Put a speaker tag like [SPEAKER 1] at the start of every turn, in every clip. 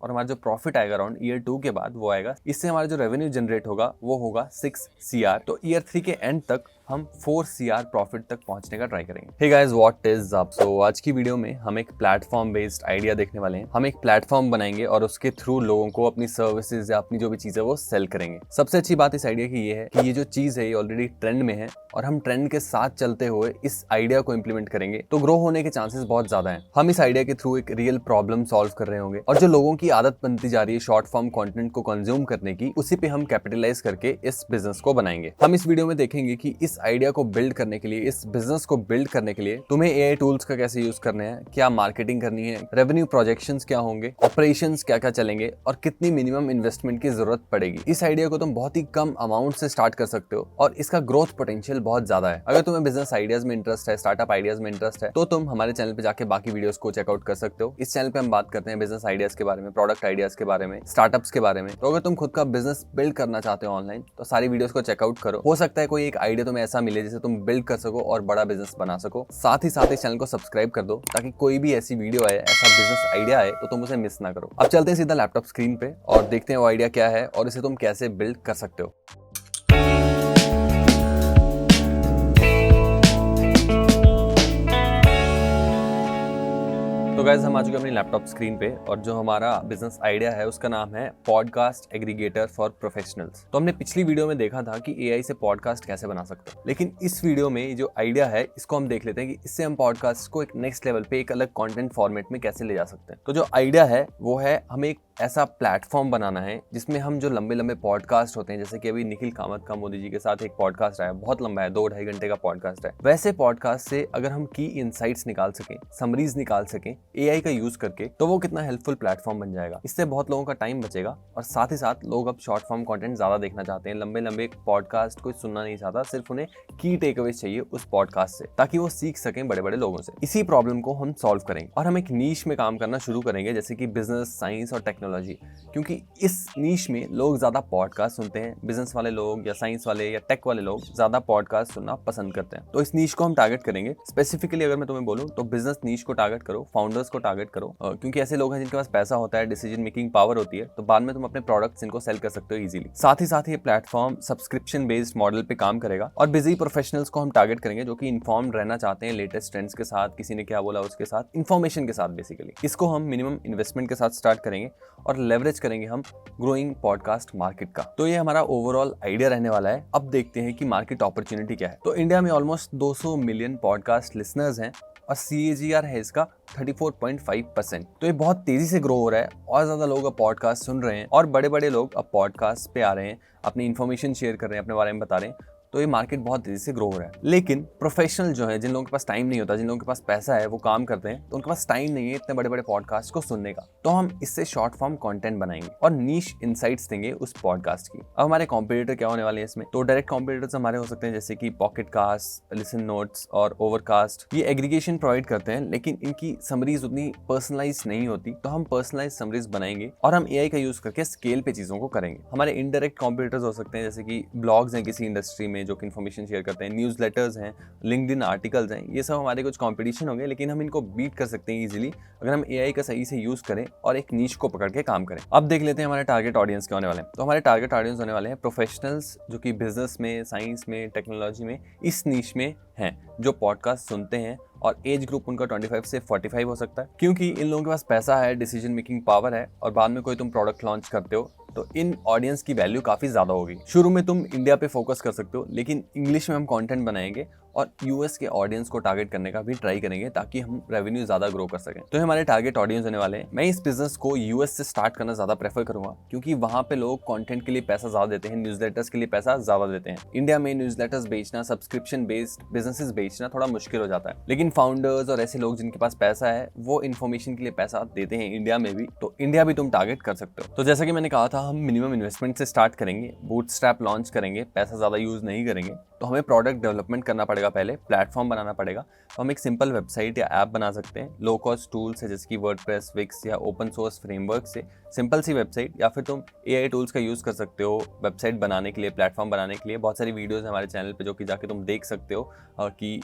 [SPEAKER 1] और हमारा जो प्रॉफिट आएगा अराउंड ईयर 2 के बाद वो आएगा। इससे हमारा जो रेवेन्यू जनरेट होगा वो होगा 6 CR। तो ईयर 3 के एंड तक हम 4 CR प्रॉफिट तक पहुंचने का ट्राई करेंगे। Hey guys, what is up? So आज की वीडियो में हम एक प्लेटफॉर्म बेस्ड आइडिया देखने वाले हैं। हम एक प्लेटफॉर्म बनाएंगे और उसके थ्रू लोगों को अपनी सर्विसेज या अपनी जो भी चीज है वो सेल करेंगे। सबसे अच्छी बात इस आइडिया की ये है कि ये जो चीज है ये ऑलरेडी ट्रेंड में है और हम ट्रेंड के साथ चलते हुए इस आइडिया को इंप्लीमेंट करेंगे तो ग्रो होने के चांसेस बहुत ज्यादा हैं। हम इस आइडिया के थ्रू एक रियल प्रॉब्लम सॉल्व कर रहे होंगे और जो लोगों की आदत बनती जा रही है शॉर्ट फॉर्म कंटेंट को कंज्यूम करने की, उसी पे हम कैपिटलाइज करके इस बिजनेस को बनाएंगे। हम इस वीडियो में देखेंगे कि इस आइडिया को बिल्ड करने के लिए, इस बिजनेस को बिल्ड करने के लिए तुम्हें एआई टूल्स का कैसे यूज करना है, क्या मार्केटिंग करनी है, रेवेन्यू प्रोजेक्शंस क्या होंगे, ऑपरेशंस क्या क्या चलेंगे और कितनी मिनिमम इन्वेस्टमेंट की जरूरत पड़ेगी। इस आइडिया को तुम बहुत ही कम अमाउंट से स्टार्ट कर सकते हो और इसका ग्रोथ पोटेंशियल बहुत ज्यादा है। अगर तुम्हें बिजनेस आइडियाज में इंटरेस्ट है, स्टार्टअप आइडियाज में इंटरेस्ट है, तो तुम हमारे चैनल पे जाके बाकी वीडियोस को चेकआउट कर सकते हो। इस चैनल पे हम बात करते हैं बिजनेस आइडियाज के बारे में, प्रोडक्ट आइडियाज के बारे में, स्टार्टअप्स के बारे में। तो अगर तुम खुद का बिजनेस बिल्ड करना चाहते हो ऑनलाइन तो सारी वीडियोस को चेकआउट करो। हो सकता है कोई एक आइडिया तुम्हें ऐसा मिले जिसे तुम बिल्ड कर सको और बड़ा बिजनेस बना सको। साथ ही साथ इस चैनल को सब्सक्राइब कर दो ताकि कोई भी ऐसी वीडियो आए, ऐसा बिजनेस आइडिया आए तो तुम उसे मिस ना करो। अब चलते हैं सीधा लैपटॉप स्क्रीन पे और देखते हैं वो आइडिया क्या है और इसे तुम कैसे बिल्ड कर सकते हो। तो गाइस, हम आ चुके हैं अपनी लैपटॉप स्क्रीन पे और जो हमारा बिजनेस आइडिया है उसका नाम है पॉडकास्ट एग्रीगेटर फॉर प्रोफेशनल्स। तो हमने पिछली वीडियो में देखा था कि एआई से पॉडकास्ट कैसे बना सकते हैं, लेकिन इस वीडियो में जो आइडिया है इसको हम देख लेते हैं कि इससे हम पॉडकास्ट को एक नेक्स्ट लेवल पे, एक अलग कंटेंट फॉर्मेट में कैसे ले जा सकते हैं। तो जो आइडिया है वो है हमें एक ऐसा प्लेटफॉर्म बनाना है जिसमें हम जो लंबे लंबे पॉडकास्ट होते हैं, जैसे कि अभी निखिल कामत का मोदी जी के साथ एक पॉडकास्ट आया, बहुत लंबा है, 2-2.5 घंटे का पॉडकास्ट है, वैसे पॉडकास्ट से अगर हम की इनसाइट्स निकाल सकें, समरीज निकाल सकें एआई का यूज करके, तो वो कितना हेल्पफुल प्लेटफॉर्म बन जाएगा। इससे बहुत लोगों का टाइम बचेगा और साथ ही साथ लोग अब शॉर्ट फॉर्म कंटेंट ज्यादा देखना चाहते हैं। लंबे लंबे पॉडकास्ट कोई सुनना नहीं चाहता, सिर्फ उन्हें की टेकअवेज चाहिए उस पॉडकास्ट से, ताकि वो सीख सकें बड़े बड़े लोगों से। इसी प्रॉब्लम को हम सॉल्व करेंगे और हम एक नीश में काम करना शुरू करेंगे, जैसे कि बिजनेस, साइंस और टेक्नोलॉजी। क्योंकि इस नीश में लोग ज्यादा पॉडकास्ट सुनते हैं, बिजनेस वाले लोग या साइंस वाले या टेक वाले लोग ज्यादा पॉडकास्ट सुनना पसंद करते हैं। तो इस नीश को हम टारगेट करेंगे। स्पेसिफिकली अगर मैं तुम्हें बोलूं तो बिजनेस नीश को टारगेट करो, फाउंडर्स को टारगेट करो, क्योंकि ऐसे लोग हैं जिनके पास पैसा होता है, डिसीजन मेकिंग पावर होती है, तो बाद में तुम अपने प्रोडक्ट्स इनको सेल कर सकते हो इजीली। साथ ही साथ ये प्लेटफॉर्म सब्सक्रिप्शन बेस्ड मॉडल पे काम करेगा और बिजी प्रोफेशनल्स को हम टारगेट करेंगे जो कि इन्फॉर्म्ड रहना चाहते हैं लेटेस्ट ट्रेंड्स के साथ, किसी ने क्या बोला उसके साथ, इन्फॉर्मेशन के साथ बेसिकली। इसको हम मिनिमम इन्वेस्टमेंट के साथ स्टार्ट करेंगे और लेवरेज करेंगे हम ग्रोइंग पॉडकास्ट मार्केट का। तो ये हमारा ओवरऑल आइडिया रहने वाला है। अब देखते हैं कि मार्केट अपॉर्चुनिटी क्या है। तो इंडिया में ऑलमोस्ट 200 मिलियन पॉडकास्ट लिसनर्स हैं और CAGR है इसका 34.5%। तो ये बहुत तेजी से ग्रो हो रहा है और ज्यादा लोग अब पॉडकास्ट सुन रहे हैं और बड़े बड़े लोग अब पॉडकास्ट पे आ रहे हैं, अपनी इन्फॉर्मेशन शेयर कर रहे हैं, अपने बारे में बता रहे हैं। तो ये मार्केट बहुत तेजी से ग्रो हो रहा है। लेकिन प्रोफेशनल जो है, जिन लोगों के पास टाइम नहीं होता, जिन लोगों के पास पैसा है, वो काम करते हैं, तो उनके पास टाइम नहीं है इतने बड़े बड़े पॉडकास्ट को सुनने का। तो हम इससे शॉर्ट फॉर्म कंटेंट बनाएंगे और नीश इनसाइट्स देंगे उस पॉडकास्ट की। अब हमारे कॉम्पिटिटर क्या होने वाले हैं इसमें? तो डायरेक्ट कॉम्पिटिटर्स हमारे हो सकते हैं जैसे कि पॉकेट कास्ट, लिसन नोट्स और ओवरकास्ट। ये एग्रीगेशन प्रोवाइड करते हैं लेकिन इनकी समरीज उतनी पर्सनलाइज नहीं होती, तो हम पर्सनलाइज समरीज बनाएंगे और हम एआई का यूज करके स्केल पे चीजों को करेंगे। हमारे इनडायरेक्ट कॉम्पिटिटर्स हो सकते हैं जैसे कि ब्लॉग्स हैं किसी इंडस्ट्री में जो कि इन्फॉर्मेशन शेयर करते हैं, न्यूज़लेटर्स हैं, लिंक्डइन आर्टिकल्स हैं, ये सब हमारे कुछ कंपटीशन होंगे, लेकिन हम इनको बीट कर सकते हैं इजीली अगर हम एआई का सही से यूज करें और एक नीश को पकड़ के काम करें। अब देख लेते हैं हमारे टारगेट ऑडियंस क्या होने वाले हैं। तो हमारे टारगेट ऑडियंस होने वाले हैं प्रोफेशनल्स जो कि बिजनेस में, साइंस में, टेक्नोलॉजी में, इस नीश में हैं, जो पॉडकास्ट सुनते हैं और एज ग्रुप उनका 25 से 45 हो सकता है, क्योंकि इन लोगों के पास पैसा है, डिसीजन मेकिंग पावर है और बाद में कोई तुम प्रोडक्ट लॉन्च करते हो तो इन ऑडियंस की वैल्यू काफी ज्यादा होगी। शुरू में तुम इंडिया पे फोकस कर सकते हो, लेकिन इंग्लिश में हम कंटेंट बनाएंगे और यूएस के ऑडियंस को टारगेट करने का भी ट्राई करेंगे ताकि हम रेवेन्यू ज्यादा ग्रो कर सकें। तो हमारे टारगेट ऑडियंस होने वाले हैं। मैं इस बिजनेस को यूएस से स्टार्ट करना ज्यादा प्रेफर करूंगा क्योंकि वहां पे लोग कंटेंट के लिए पैसा ज्यादा देते हैं, न्यूज़लेटर्स के लिए पैसा ज्यादा देते हैं। इंडिया में न्यूज़लेटर्स बेचना, सब्सक्रिप्शन बेस्ड बिजनेसेस बेचना थोड़ा मुश्किल हो जाता है, लेकिन फाउंडर्स और ऐसे लोग जिनके पास पैसा है वो इन्फॉर्मेशन के लिए पैसा देते हैं इंडिया में भी, तो इंडिया भी तुम टारगेट कर सकते हो। तो जैसा कि मैंने कहा था, हम मिनिमम इन्वेस्टमेंट से स्टार्ट करेंगे, बूटस्ट्रैप लॉन्च करेंगे, पैसा ज्यादा यूज नहीं करेंगे। तो हमें प्रोडक्ट डेवलपमेंट करना पड़ेगा, पहले प्लेटफॉर्म बनाना पड़ेगा। तो हम एक सिंपल वेबसाइट या ऐप बना सकते हैं लो कॉस्ट टूल्स है जैसे कि वर्डप्रेस, विक्स या ओपन सोर्स फ्रेमवर्क से सिंपल सी वेबसाइट, या फिर तुम एआई टूल्स का यूज कर सकते हो वेबसाइट बनाने के लिए, प्लेटफॉर्म बनाने के लिए। बहुत सारी वीडियोस हमारे चैनल पे जो कि जाके तुम देख सकते हो कि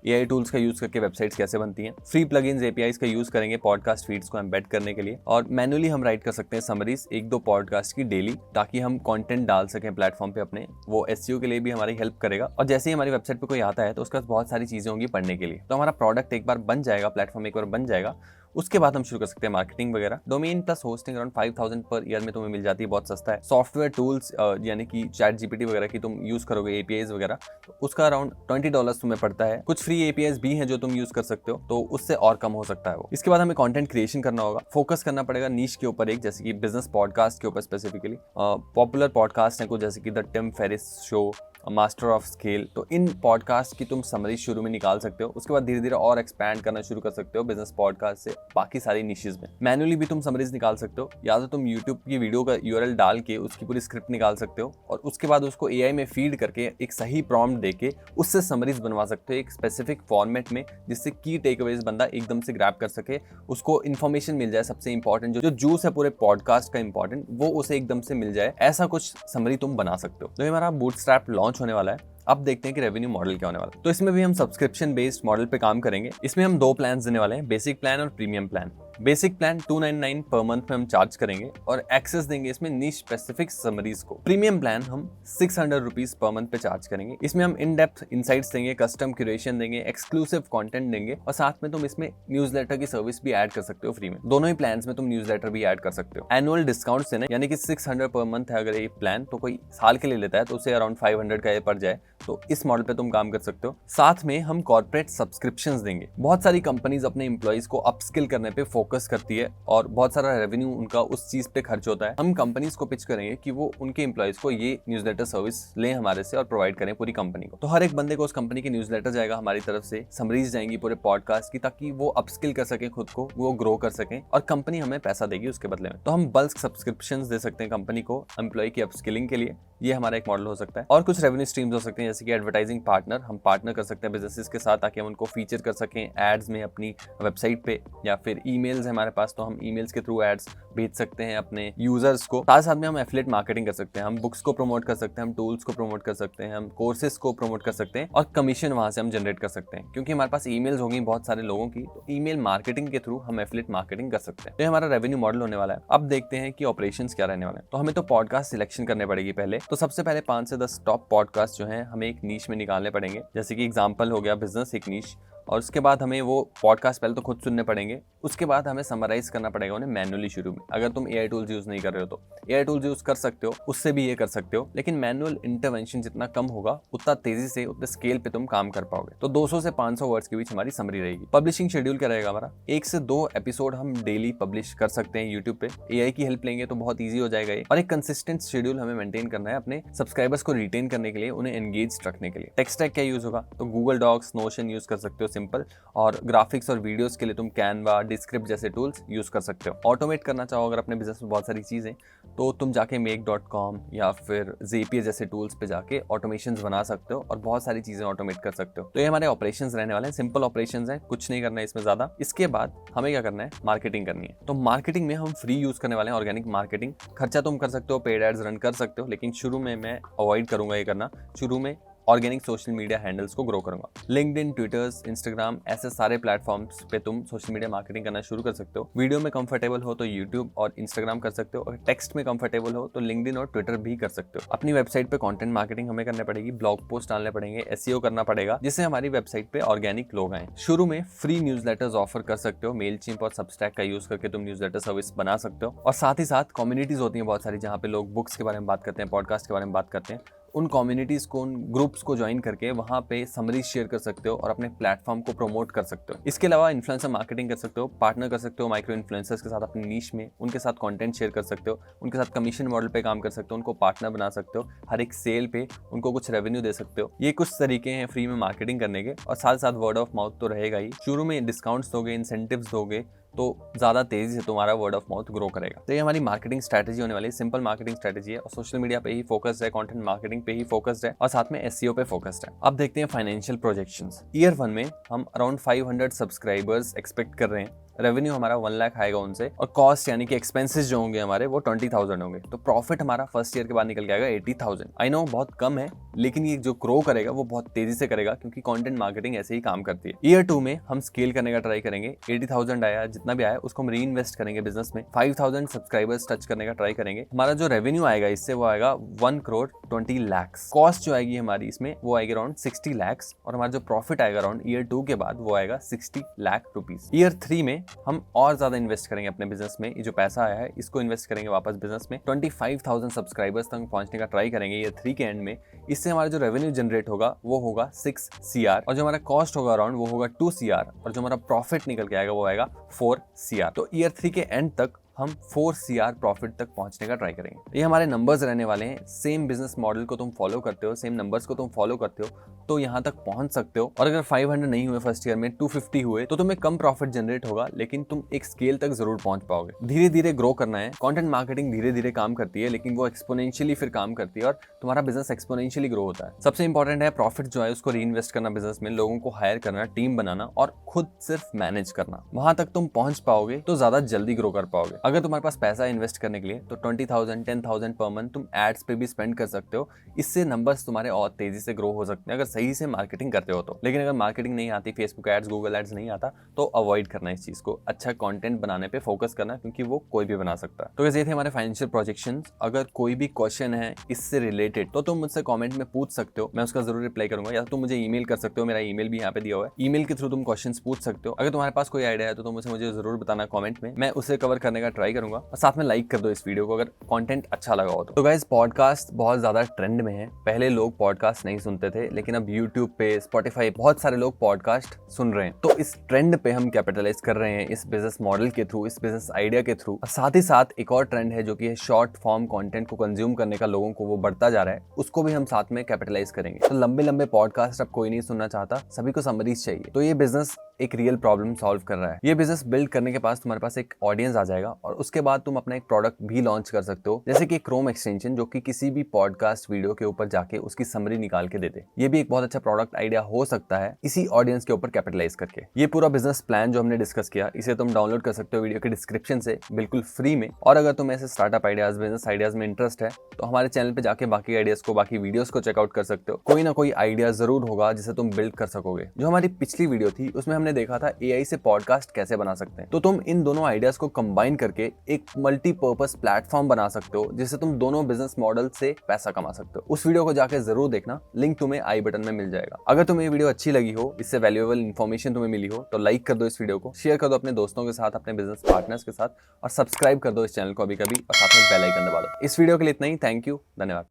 [SPEAKER 1] AI टूल्स का यूज करके वेबसाइट्स कैसे बनती हैं, फ्री प्लगइन्स APIs का यूज करेंगे पॉडकास्ट फीड्स को एम्बेड करने के लिए, और मैन्युअली हम राइट कर सकते हैं समरीज 1-2 पॉडकास्ट की डेली, ताकि हम कंटेंट डाल सकें प्लेटफॉर्म पे अपने। वो SEO के लिए भी हमारी हेल्प करेगा। और जैसे ही हमारी वेबसाइट पे कोई आता है तो उसके पास बहुत सारी चीजें होंगी पढ़ने के लिए। तो हमारा प्रोडक्ट एक बार बन जाएगा, प्लेटफॉर्म एक बार बन जाएगा, उसके बाद हम शुरू कर सकते हैं मार्केटिंग वगैरह। Domain plus hosting around 5000 per year में तुम्हें मिल जाती है, बहुत सस्ता है। सॉफ्टवेयर टूल्स यानी कि ChatGPT वगैरह की तुम यूज करोगे, APIs वगैरह, तो उसका अराउंड $20 तुम्हें पड़ता है। कुछ फ्री APIs भी हैं जो तुम यूज कर सकते हो, तो उससे और कम हो सकता है वो। इसके बाद हमें कंटेंट क्रिएशन करना होगा, फोकस करना पड़ेगा नीश के ऊपर, एक जैसे कि बिजनेस पॉडकास्ट के ऊपर स्पेसिफिकली। पॉपुलर पॉडकास्ट हैं कुछ, जैसे कि the Tim Ferriss show, master of scale. तो इन पॉडकास्ट की तुम समरी शुरू में निकाल सकते हो, उसके बाद धीरे धीरे और एक्सपैंड करना शुरू कर सकते हो बिजनेस पॉडकास्ट से बाकी सारी निशेज में। मैन्युअली भी तुम समरीज निकाल सकते हो, या तो तुम यूट्यूब की वीडियो का URL डाल के उसकी पूरी स्क्रिप्ट निकाल सकते हो, और उसके बाद उसको AI में फीड करके एक सही प्रॉम्प्ट देके उससे समरीज बनवा सकते हो एक स्पेसिफिक फॉर्मेट में, जिससे की टेकअवेज बंदा एकदम से ग्रैब कर सके, उसको इन्फॉर्मेशन मिल जाए। सबसे इंपॉर्टेंट जो जूस है पूरे पॉडकास्ट का इंपॉर्टेंट, वो उसे एकदम से मिल जाए, ऐसा कुछ समरी तुम बना सकते हो। तो ये हमारा बूटस्ट्रैप लॉन्च होने वाला है। अब देखते हैं कि रेवेन्यू मॉडल क्या होने वाला है। तो इसमें भी हम सब्सक्रिप्शन बेस्ड मॉडल पे काम करेंगे। इसमें हम 2 प्लान देने वाले हैं, बेसिक प्लान और premium plan. Basic plan $299 per month में हम चार्ज करेंगे और एक्सेस देंगे इसमें नीश स्पेसिफिक समरीज को। प्रीमियम प्लान हम ₹600 पर मंथ पे चार्ज करेंगे। इसमें हम इन डेप्थ इनसाइट्स देंगे, कस्टम क्यूरेशन देंगे, एक्सक्लूसिव कंटेंट देंगे, और साथ में तुम इसमें न्यूज़लेटर की सर्विस भी ऐड कर सकते हो फ्री में। दोनों ही प्लान्स में तुम न्यूज़लेटर भी ऐड कर सकते हो। एनुअल डिस्काउंट देना, यानी कि 600 पर मंथ है अगर ये प्लान, तो कोई साल के लिए लेता है तो उसे अराउंड 500 का ये पड़ जाए, तो इस मॉडल पे तुम काम कर सकते हो। साथ में हम कॉर्पोरेट सब्सक्रिप्शंस देंगे। बहुत सारी कंपनीज अपने एम्प्लॉइज को अपस्किल करने पे फोकस करती है और बहुत सारा रेवेन्यू उनका उस चीज पे खर्च होता है। हम कंपनीज को पिच करेंगे कि वो उनके एम्प्लॉइज को ये न्यूज़लेटर सर्विस लें हमारे से और प्रोवाइड करें पूरी कंपनी को। तो हर एक बंदे को उस कंपनी की न्यूज़लेटर जाएगा हमारी तरफ से, समरीज जाएंगी पूरे पॉडकास्ट की, ताकि वो अपस्किल कर सके खुद को, वो ग्रो कर सकें, और कंपनी हमें पैसा देगी उसके बदले में। तो हम बल्क सब्सक्रिप्शंस दे सकते हैं कंपनी को एम्प्लॉय की अपस्किलिंग के लिए। ये हमारा एक मॉडल हो सकता है। और कुछ रेवेन्यू स्ट्रीम्स हो सकते हैं, जैसे कि एडवर्टाइजिंग पार्टनर। हम पार्टनर कर सकते हैं बिजनेसेस के साथ, ताकि हम उनको फीचर कर सकें एड्स में अपनी वेबसाइट पे, या फिर ईमेल्स है हमारे पास तो हम ईमेल्स के थ्रू एड्स भेज सकते हैं अपने यूजर्स को। साथ साथ में हम एफिलिएट मार्केटिंग कर सकते हैं, हम बुक्स को प्रमोट कर सकते हैं, हम टूल्स को प्रमोट कर सकते हैं, हम कोर्सेज को प्रमोट कर सकते हैं, और कमीशन वहां से हम जनरेट कर सकते हैं। क्योंकि हमारे पास ईमेल्स होंगी बहुत सारे लोगों की, तो ईमेल मार्केटिंग के थ्रू हम एफिलिएट मार्केटिंग कर सकते हैं। तो हमारा रेवेन्यू मॉडल होने वाला है। अब देखते हैं कि ऑपरेशंस क्या रहने वाले हैं। तो हमें तो पॉडकास्ट सिलेक्शन करने पड़ेगी पहले। तो सबसे पहले 5 से 10 टॉप पॉडकास्ट जो हैं हमें एक नीश में निकालने पड़ेंगे। जैसे कि एग्जांपल हो गया बिजनेस एक नीश, और उसके बाद हमें वो पॉडकास्ट पहले तो खुद सुनने पड़ेंगे, उसके बाद हमें समराइज करना पड़ेगा उन्हें मैनुअली शुरू में। अगर तुम AI टूल्स यूज नहीं कर रहे हो तो AI टूल्स यूज कर सकते हो, उससे भी ये कर सकते हो, लेकिन मैनुअल इंटरवेंशन जितना कम होगा उतना तेजी से उतने स्केल पे तुम काम कर पाओगे। तो 200 से 500 वर्ड्स के बीच हमारी समरी रहेगी। पब्लिशिंग शेड्यूल क्या रहेगा हमारा, 1 से 2 एपिसोड हम डेली पब्लिश कर सकते हैं यूट्यूब पे। AI की हेल्प लेंगे तो बहुत ईजी हो जाएगा ये। और एक कंसिस्टेंट शेड्यूल हमें मेंटेन करना है अपने सब्सक्राइबर्स को रिटेन करने के लिए, उन्हें एंगेज रखने के लिए। टेक स्टैक क्या यूज होगा, तो गूगल डॉक्स, नोशन यूज कर सकते हो सिंपल, और ग्राफिक्स और वीडियोस के लिए तुम कैनवा, डिस्क्रिप्ट जैसे टूल्स यूज कर सकते हो। ऑटोमेट करना चाहो अगर अपने बिजनेस में बहुत सारी चीजें, तो तुम जाके make.com या फिर Zapier जैसे टूल्स पे जाके ऑटोमेशंस बना सकते हो और बहुत सारी चीजें ऑटोमेट कर सकते हो। तो ये हमारे ऑपरेशंस रहने वाले हैं, सिंपल ऑपरेशंस हैं, कुछ नहीं करना है इसमें ज्यादा। इसके बाद हमें क्या करना है, मार्केटिंग करनी है। तो मार्केटिंग में हम फ्री यूज करने वाले हैं ऑर्गेनिक मार्केटिंग। खर्चा तुम कर सकते हो, पेड एड्स रन कर सकते हो, लेकिन शुरू में मैं अवॉइड करूंगा ये करना। शुरू में ऑर्गेनिक सोशल मीडिया हैंडल्स को ग्रो करूंगा। लिंक्डइन, ट्विटर्स, इंस्टाग्राम, ऐसे सारे प्लेटफॉर्म्स पे तुम सोशल मीडिया मार्केटिंग करना शुरू कर सकते हो। वीडियो में कंफर्टेबल हो तो यूट्यूब और इंस्टाग्राम कर सकते हो, और टेक्स्ट में कंफर्टेबल हो तो लिंक्डइन और ट्विटर भी कर सकते हो। अपनी वेबसाइट पे कंटेंट मार्केटिंग हमें करनी पड़ेगी, ब्लॉग पोस्ट डालने पड़ेंगे, SEO करना पड़ेगा, जिससे हमारी वेबसाइट पे ऑर्गेनिक लोग आए। शुरू में फ्री न्यूज़लेटर्स ऑफर कर सकते हो, मेलचिम्प और सबस्टैक का यूज करके तुम न्यूज़लेटर सर्विस बना सकते हो। और साथ ही साथ कम्युनिटीज होती हैं बहुत सारी, जहाँ पे लोग बुक्स के बारे में बात करते हैं, पॉडकास्ट के बारे में बात करते हैं। उन कम्युनिटीज को, उन ग्रुप्स को ज्वाइन करके वहाँ पे समरीज शेयर कर सकते हो और अपने प्लेटफॉर्म को प्रमोट कर सकते हो। इसके अलावा इन्फ्लुएंसर मार्केटिंग कर सकते हो, पार्टनर कर सकते हो माइक्रो इन्फ्लुएंसर्स के साथ अपनी नीश में, उनके साथ कंटेंट शेयर कर सकते हो, उनके साथ कमीशन मॉडल पे काम कर सकते हो, उनको पार्टनर बना सकते हो, हर एक सेल पे उनको कुछ रेवेन्यू दे सकते हो। ये कुछ तरीके हैं फ्री में मार्केटिंग करने के। और साथ साथ वर्ड ऑफ माउथ तो रहेगा ही। शुरू में डिस्काउंट्स दोगे, इंसेंटिव्स दोगे, तो ज़्यादा तेजी से तुम्हारा वर्ड ऑफ माउथ ग्रो करेगा। तो ये हमारी मार्केटिंग स्ट्रैटेजी होने वाली है, सिंपल मार्केटिंग स्ट्रैटेजी है, और सोशल मीडिया पे ही फोकस्ड है, कंटेंट मार्केटिंग पे ही फोकस्ड है, और साथ में SEO पे फोकस्ड है। अब देखते हैं फाइनेंशियल प्रोजेक्शंस। ईयर 1 में हम अराउंड 500 सब्सक्राइबर्स एक्सपेक्ट कर रहे हैं। रेवेन्यू हमारा 1 लाख आएगा उनसे, और कॉस्ट यानी कि एक्सपेंसेस जो होंगे हमारे वो 20,000 होंगे। तो प्रॉफिट हमारा फर्स्ट ईयर के बाद निकल के आएगा 80,000। आई नो बहुत कम है, लेकिन ये जो ग्रो करेगा वो बहुत तेजी से करेगा, क्योंकि कंटेंट मार्केटिंग ऐसे ही काम करती है। ईयर 2 में हम स्केल करने का ट्राई करेंगे। 80,000 आया, जितना भी आया उसको हम री इन्वेस्ट करेंगे बिजनेस में। 5,000 सब्सक्राइबर्स टच करने का ट्राई करेंगे। हमारा जो रेवेन्यू आएगा इससे वो आएगा 1 करोड़ 20 लाख। कॉस्ट जो आएगी हमारी इसमें वो आएगी अराउंड 60 लाख, और हमारा जो प्रॉफिट आएगा अराउंड ईयर 2 के बाद वो आएगा 60 लाख रुपीज। ईयर 3 में हम और ज्यादा इन्वेस्ट करेंगे अपने बिजनेस में। ये जो पैसा आया है इसको इन्वेस्ट करेंगे वापस बिजनेस में। 25,000 सब्सक्राइबर्स तक पहुंचने का ट्राई करेंगे ईयर 3 के एंड में। इससे हमारा जो रेवेन्यू जनरेट होगा वो होगा 6 CR, और जो हमारा कॉस्ट होगा अराउंड वो होगा 2 CR, और जो हमारा प्रॉफिट निकल के आएगा वो आएगा 4 CR। तो ईयर 3 के एंड तक हम 4 CR प्रॉफिट तक पहुंचने का ट्राई करेंगे। ये हमारे नंबर्स रहने वाले हैं। सेम बिजनेस मॉडल को तुम फॉलो करते हो, सेम नंबर्स को तुम फॉलो करते हो तो यहाँ तक पहुंच सकते हो। और अगर 500 नहीं हुए फर्स्ट ईयर में, 250 हुए, तो तुम्हें कम प्रॉफिट जनरेट होगा, लेकिन तुम एक स्केल तक जरूर पहुंच पाओगे। धीरे धीरे ग्रो करना है। कंटेंट मार्केटिंग धीरे धीरे काम करती है, लेकिन वो एक्सपोनेंशियली फिर काम करती है, और तुम्हारा बिजनेस एक्सपोनेंशियली ग्रो होता है। सबसे इंपॉर्टेंट है प्रॉफिट जो है उसको री इन्वेस्ट करना बिजनेस में, लोगों को हायर करना, टीम बनाना, और खुद सिर्फ मैनेज करना। वहां तक तुम पहुंच पाओगे तो ज्यादा जल्दी ग्रो कर पाओगे। अगर तुम्हारे पास पैसा इन्वेस्ट करने के लिए तो 20,000 10,000 पर मंथ तुम एड्स पे भी स्पेंड कर सकते हो। इससे नंबर्स तुम्हारे और तेजी से ग्रो हो सकते हैं अगर सही से मार्केटिंग करते हो तो। लेकिन अगर मार्केटिंग नहीं आती, फेसबुक एड्स, गूगल एड्स नहीं आता, तो अवॉइड करना इस चीज को। अच्छा कंटेंट बनाने पे फोकस करना, क्योंकि वो कोई भी बना सकता है। तो ये थे हमारे फाइनेंशियल प्रोजेक्शंस। अगर कोई भी क्वेश्चन है इससे रिलेटेड तो तुम मुझसे कमेंट में पूछ सकते हो, मैं उसका जरूर रिप्लाई करूंगा, या तुम मुझे ईमेल कर सकते हो। मेरा ईमेल भी यहाँ पे दिया हुआ है। ईमेल के थ्रू तुम क्वेश्चंस पूछ सकते हो। अगर तुम्हारे पास कोई आइडिया है तो तुम मुझे जरूर बताना कमेंट में, मैं उसे कवर करने का ट्राई करूंगा। और साथ में लाइक कर दो इस वीडियो को अगर कंटेंट अच्छा लगा हो तो। गाइस पॉडकास्ट बहुत ज्यादा ट्रेंड में है। पहले लोग पॉडकास्ट नहीं सुनते थे, लेकिन अब यूट्यूब पे, स्पॉटिफाई, बहुत सारे लोग पॉडकास्ट सुन रहे हैं। तो इस ट्रेंड पे हम कैपिटलाइज कर रहे हैं इस बिजनेस मॉडल के थ्रू, इस बिजनेस आइडिया के थ्रू। और साथ ही साथ एक और ट्रेंड है जो कि है शॉर्ट फॉर्म कंटेंट को कंज्यूम करने का, लोगों को वो बढ़ता जा रहा है, उसको भी हम साथ में कैपिटलाइज करेंगे। तो लंबे लंबे पॉडकास्ट अब कोई नहीं सुनना चाहता, सभी को समरीज चाहिए। तो ये बिजनेस एक रियल प्रॉब्लम सॉल्व कर रहा है। ये बिजनेस बिल्ड करने के पास तुम्हारे पास एक ऑडियंस आ जाएगा, और उसके बाद तुम अपना एक प्रोडक्ट भी लॉन्च कर सकते हो, जैसे कि क्रोम एक्सटेंशन, जो कि किसी भी पॉडकास्ट वीडियो के ऊपर जाके उसकी समरी निकाल के देते। ये भी एक बहुत अच्छा प्रोडक्ट आइडिया हो सकता है इसी ऑडियंस के ऊपर कैपिटलाइज करके। ये पूरा बिजनेस प्लान जो हमने डिस्कस किया, इसे तुम डाउनलोड कर सकते हो वीडियो के डिस्क्रिप्शन से, बिल्कुल फ्री में। और अगर तुम्हें ऐसे स्टार्टअप आइडियाज, बिजनेस आइडियाज में इंटरेस्ट है तो हमारे चैनल पे जाके बाकी आइडियाज को, बाकी वीडियोस को चेकआउट कर सकते हो। कोई ना कोई आइडिया जरूर होगा जिसे तुम बिल्ड कर सकोगे। जो हमारी पिछली वीडियो थी उसमें हमने देखा था AI से पॉडकास्ट कैसे बना सकते हैं। तो तुम इन दोनों आइडियाज को कंबाइन करके एक मल्टीपर्पस प्लेटफॉर्म बना सकते हो, जिससे तुम दोनों बिजनेस मॉडल से पैसा कमा सकते हो। उस वीडियो को जाके जरूर देखना, लिंक तुम्हें आई बटन में मिल जाएगा। अगर तुम्हें ये वीडियो अच्छी लगी हो, इससे वैल्यूएबल इन्फॉर्मेशन तुम्हें मिली हो, तो लाइक कर दो इस वीडियो को, शेयर कर दो अपने दोस्तों के साथ, अपने बिजनेस पार्टनर्स के साथ, और सब्सक्राइब कर दो इस चैनल को अभी कभी, और साथ में बेल आइकन दबा दो। इस वीडियो के लिए इतना ही। थैंक यू, धन्यवाद।